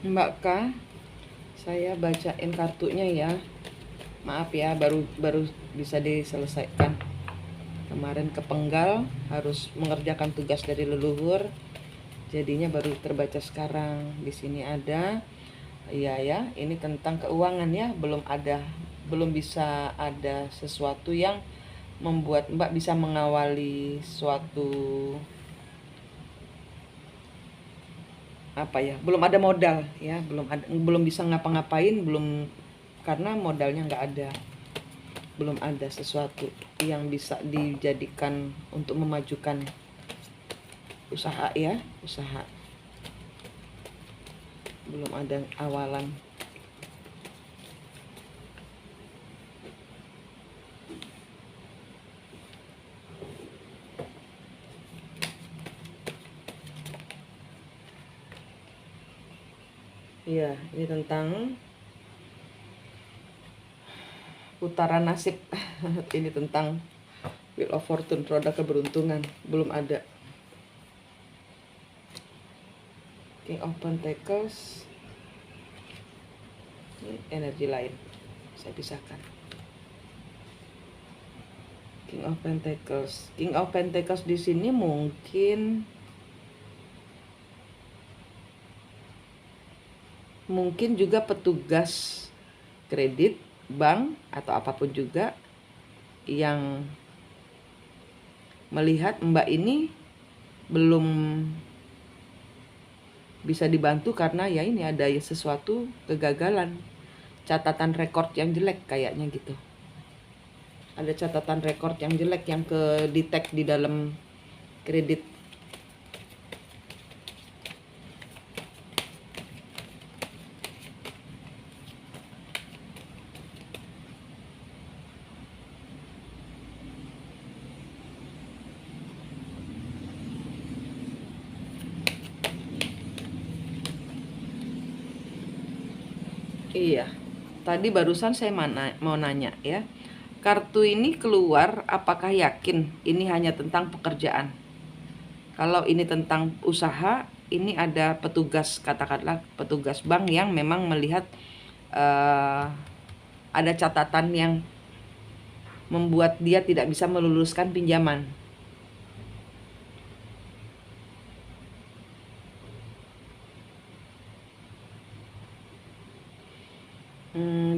Mbak K, saya bacain kartunya ya. Maaf ya, baru bisa diselesaikan. Kemarin kepenggal, harus mengerjakan tugas dari leluhur. Jadinya baru terbaca sekarang. Di sini ada, iya ya, ini tentang keuangan ya, belum bisa ada sesuatu yang membuat Mbak bisa mengawali suatu apa ya, belum ada modal ya, belum bisa ngapa-ngapain, belum, karena modalnya nggak ada, belum ada sesuatu yang bisa dijadikan untuk memajukan usaha ya, usaha, belum ada awalan. Iya, ini tentang putaran nasib. Ini tentang Wheel of Fortune, roda keberuntungan, belum ada. King of Pentacles, ini energi lain, saya pisahkan. King of Pentacles, King of Pentacles di sini mungkin juga petugas kredit, bank atau apapun juga yang melihat Mbak ini belum bisa dibantu karena ya ini ada sesuatu kegagalan, catatan rekor yang jelek kayaknya gitu. Ada catatan rekor yang jelek yang ke detect di dalam kredit. Iya, tadi barusan saya mau nanya ya. Kartu ini keluar, apakah yakin ini hanya tentang pekerjaan? Kalau ini tentang usaha, ini ada petugas, katakanlah petugas bank yang memang melihat ada catatan yang membuat dia tidak bisa meluluskan pinjaman.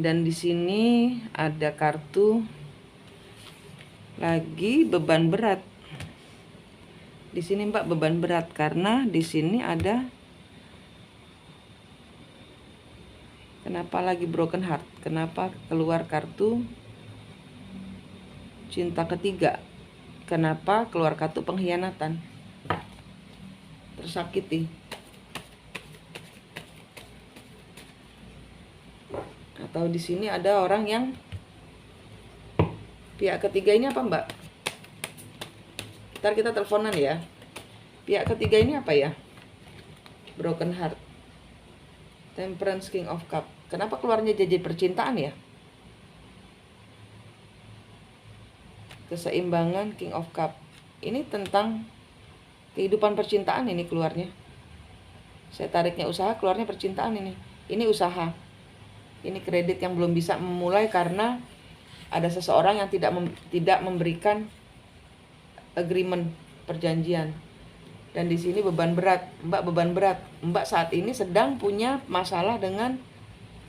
Dan di sini ada kartu lagi beban berat. Di sini Mbak beban berat karena di sini ada, kenapa lagi broken heart? Kenapa keluar kartu cinta ketiga? Kenapa keluar kartu pengkhianatan? Tersakiti. Atau di sini ada orang yang pihak ketiga ini apa Mbak? Ntar kita teleponan ya. Pihak ketiga ini apa ya? Broken heart. Temperance, King of Cup. Kenapa keluarnya jadi percintaan ya? Keseimbangan, King of Cup. Ini tentang kehidupan percintaan ini keluarnya. Saya tariknya usaha, keluarnya percintaan ini. Ini usaha. Ini kredit yang belum bisa memulai karena ada seseorang yang tidak memberikan agreement, perjanjian. Dan di sini beban berat, Mbak beban berat. Mbak saat ini sedang punya masalah dengan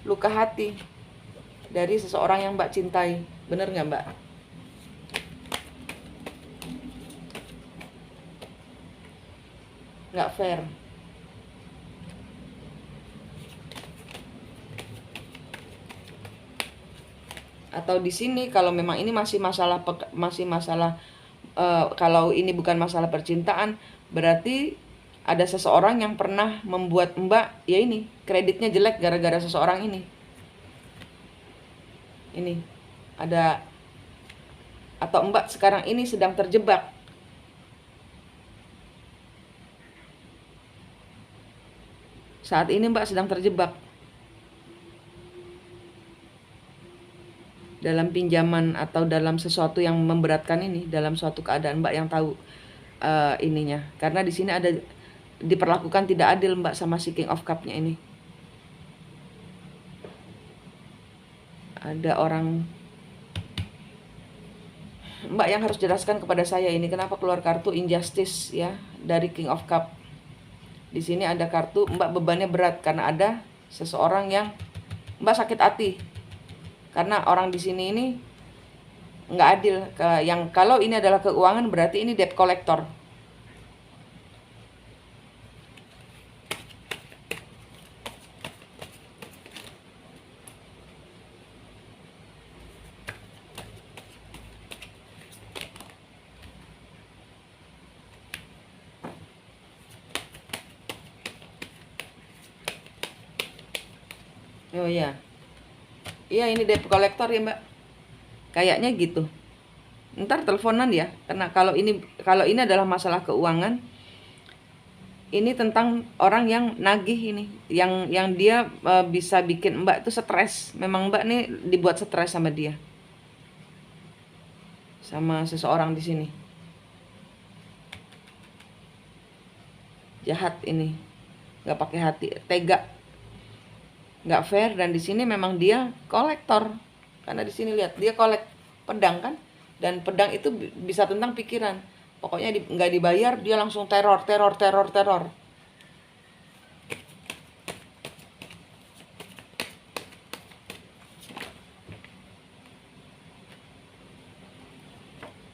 luka hati dari seseorang yang Mbak cintai. Bener nggak Mbak? Nggak fair. Atau di sini kalau memang ini masih masalah kalau ini bukan masalah percintaan, berarti ada seseorang yang pernah membuat Mbak ya ini kreditnya jelek gara-gara seseorang ini. Ini ada, atau Mbak sekarang ini sedang terjebak. Saat ini Mbak sedang terjebak dalam pinjaman atau dalam sesuatu yang memberatkan ini, dalam suatu keadaan Mbak yang tahu ininya. Karena di sini ada diperlakukan tidak adil Mbak sama si King of Cup-nya ini. Ada orang, Mbak yang harus jelaskan kepada saya ini kenapa keluar kartu Injustice ya dari King of Cup. Di sini ada kartu Mbak bebannya berat karena ada seseorang yang Mbak sakit hati. Karena orang di sini ini nggak adil. Yang kalau ini adalah keuangan berarti ini debt collector. Oh iya. Iya ini debt collector ya Mbak. Kayaknya gitu. Ntar teleponan ya. Karena kalau ini adalah masalah keuangan, ini tentang orang yang nagih ini, yang dia bisa bikin Mbak tuh stres. Memang Mbak nih dibuat stres sama dia, sama seseorang di sini. Jahat ini, nggak pakai hati, tega, nggak fair. Dan di sini memang dia kolektor, karena di sini lihat dia kolek pedang kan, dan pedang itu bisa tentang pikiran. Pokoknya nggak dibayar dia langsung teror, teror, teror, teror.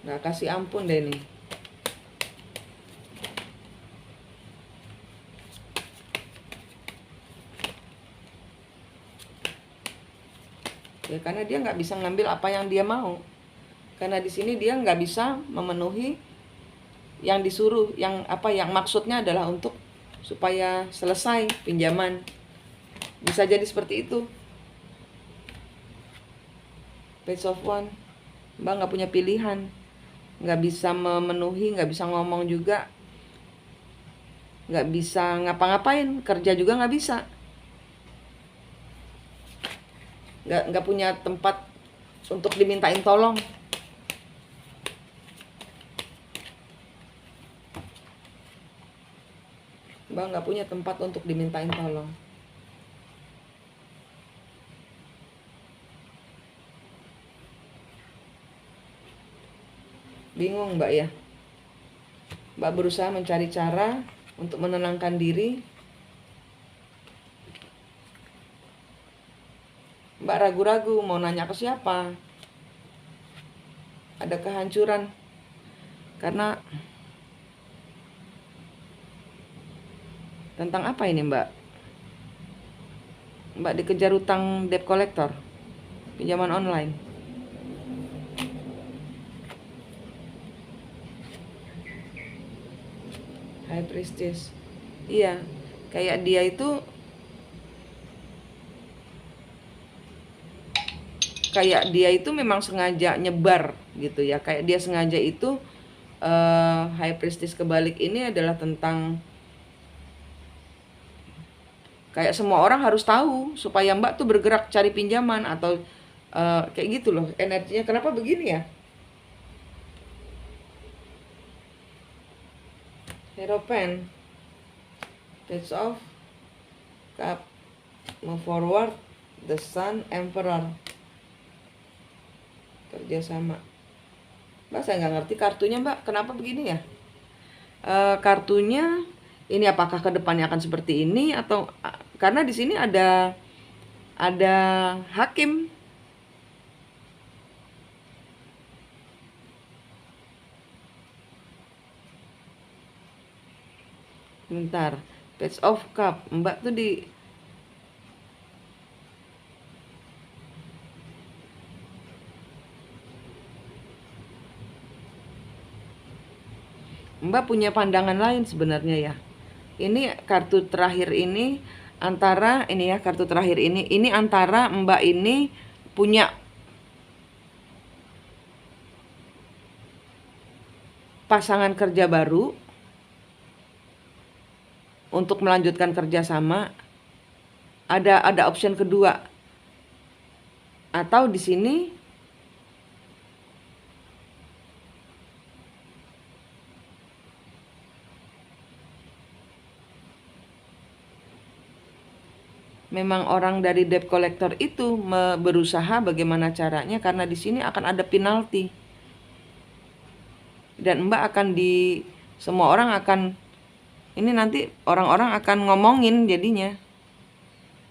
Nggak kasih ampun deh ini. Ya karena dia nggak bisa ngambil apa yang dia mau. Karena di sini dia nggak bisa memenuhi yang disuruh, yang maksudnya adalah untuk supaya selesai pinjaman. Bisa jadi seperti itu. Page of One, Mbak nggak punya pilihan, nggak bisa memenuhi, nggak bisa ngomong juga, nggak bisa ngapa-ngapain, kerja juga nggak bisa, nggak punya tempat untuk dimintain tolong. Mbak nggak punya tempat untuk dimintain tolong. Bingung Mbak ya. Mbak berusaha mencari cara untuk menenangkan diri. Mbak ragu-ragu mau nanya ke siapa. Ada kehancuran. Karena tentang apa ini Mbak? Mbak dikejar utang debt collector, pinjaman online. High Priestess. Iya, kayak dia itu memang sengaja nyebar gitu ya. Kayak dia sengaja itu High Priestess kebalik ini adalah tentang kayak semua orang harus tahu supaya Mbak tuh bergerak cari pinjaman atau kayak gitu loh energinya. Kenapa begini ya? Hierophant, Page of Cup, move forward, the Sun, Emperor. Kerjasama. Mbak saya nggak ngerti kartunya Mbak, kenapa begini ya? Kartunya ini apakah kedepannya akan seperti ini atau karena di sini ada hakim. Bentar, Page of Cup, Mbak tuh Mbak punya pandangan lain sebenarnya ya. Ini kartu terakhir ini antara ini ya, kartu terakhir ini antara Mbak ini punya pasangan kerja baru untuk melanjutkan kerjasama. Ada option kedua, atau di sini memang orang dari debt collector itu berusaha bagaimana caranya, karena di sini akan ada penalti dan Mbak akan semua orang akan ini nanti orang-orang akan ngomongin, jadinya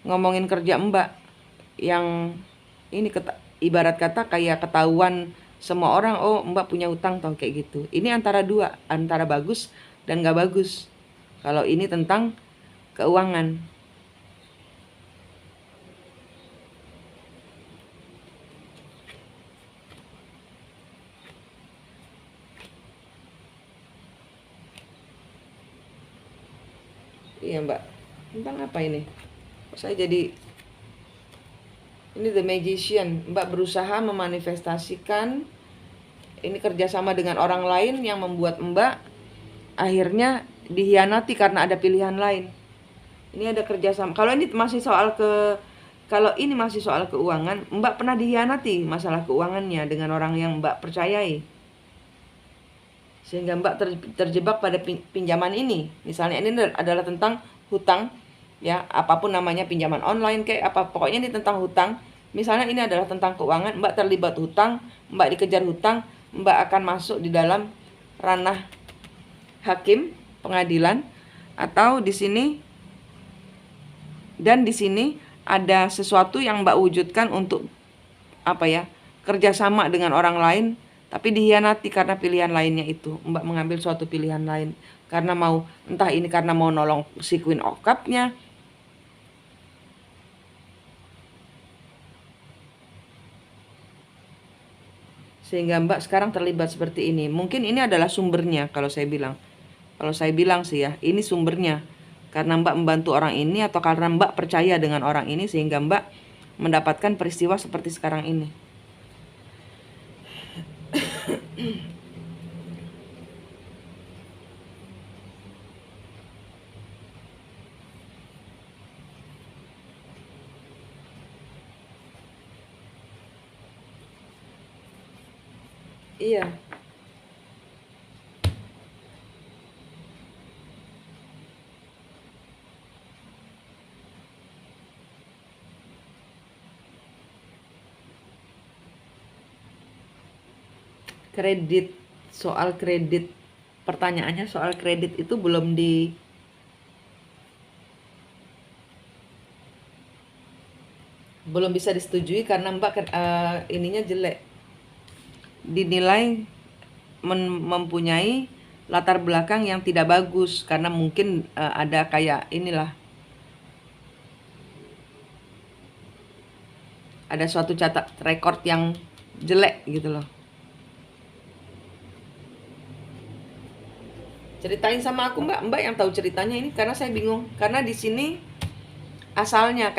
ngomongin kerja Mbak yang ini ibarat kata kayak ketahuan semua orang, oh Mbak punya utang tau kayak gitu. Ini antara dua, antara bagus dan gak bagus kalau ini tentang keuangan. Iya Mbak, tentang apa ini? Saya jadi ini The Magician. Mbak berusaha memanifestasikan ini kerjasama dengan orang lain yang membuat Mbak akhirnya dihianati karena ada pilihan lain. Ini ada kerjasama. Kalau ini masih soal keuangan, Mbak pernah dihianati masalah keuangannya dengan orang yang Mbak percayai, sehingga Mbak terjebak pada pinjaman ini. Misalnya ini adalah tentang hutang, ya apapun namanya, pinjaman online kayak apa, pokoknya ini tentang hutang. Misalnya ini adalah tentang keuangan, Mbak terlibat hutang, Mbak dikejar hutang, Mbak akan masuk di dalam ranah hakim, pengadilan, atau di sini ada sesuatu yang Mbak wujudkan untuk kerjasama dengan orang lain, tapi dihianati karena pilihan lainnya itu. Mbak mengambil suatu pilihan lain karena entah ini karena mau nolong si Queen of Cup-nya, sehingga Mbak sekarang terlibat seperti ini. Mungkin ini adalah sumbernya kalau saya bilang. Kalau saya bilang sih ya, ini sumbernya. Karena Mbak membantu orang ini atau karena Mbak percaya dengan orang ini sehingga Mbak mendapatkan peristiwa seperti sekarang ini. Iya. Soal kredit, pertanyaannya soal kredit itu belum bisa disetujui karena Mbak ininya jelek, dinilai mempunyai latar belakang yang tidak bagus, karena mungkin ada kayak inilah, ada suatu catat rekor yang jelek gitu loh. Ceritain sama aku Mbak yang tahu ceritanya ini, karena saya bingung. Karena di sini asalnya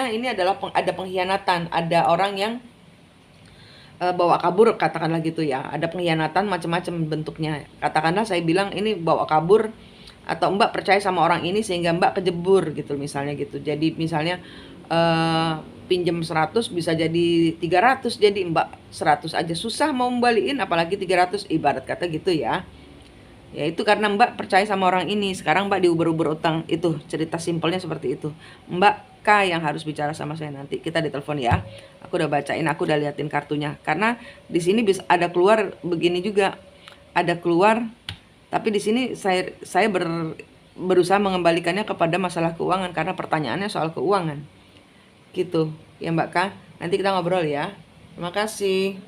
ini adalah ada pengkhianatan, ada orang yang bawa kabur, katakanlah gitu ya. Ada pengkhianatan macam-macam bentuknya. Katakanlah saya bilang ini bawa kabur, atau Mbak percaya sama orang ini sehingga Mbak kejebur gitu misalnya gitu. Jadi misalnya pinjam 100 bisa jadi 300, jadi Mbak 100 aja susah mau membalikin apalagi 300, ibarat kata gitu ya. Ya itu karena Mbak percaya sama orang ini. Sekarang Mbak diuber-uber utang. Itu cerita simpelnya seperti itu. Mbak K yang harus bicara sama saya nanti. Kita ditelepon ya. Aku udah bacain, aku udah liatin kartunya. Karena di sini bisa ada keluar begini juga. Ada keluar, tapi di sini saya berusaha mengembalikannya kepada masalah keuangan karena pertanyaannya soal keuangan. Gitu. Ya Mbak K, nanti kita ngobrol ya. Terima kasih.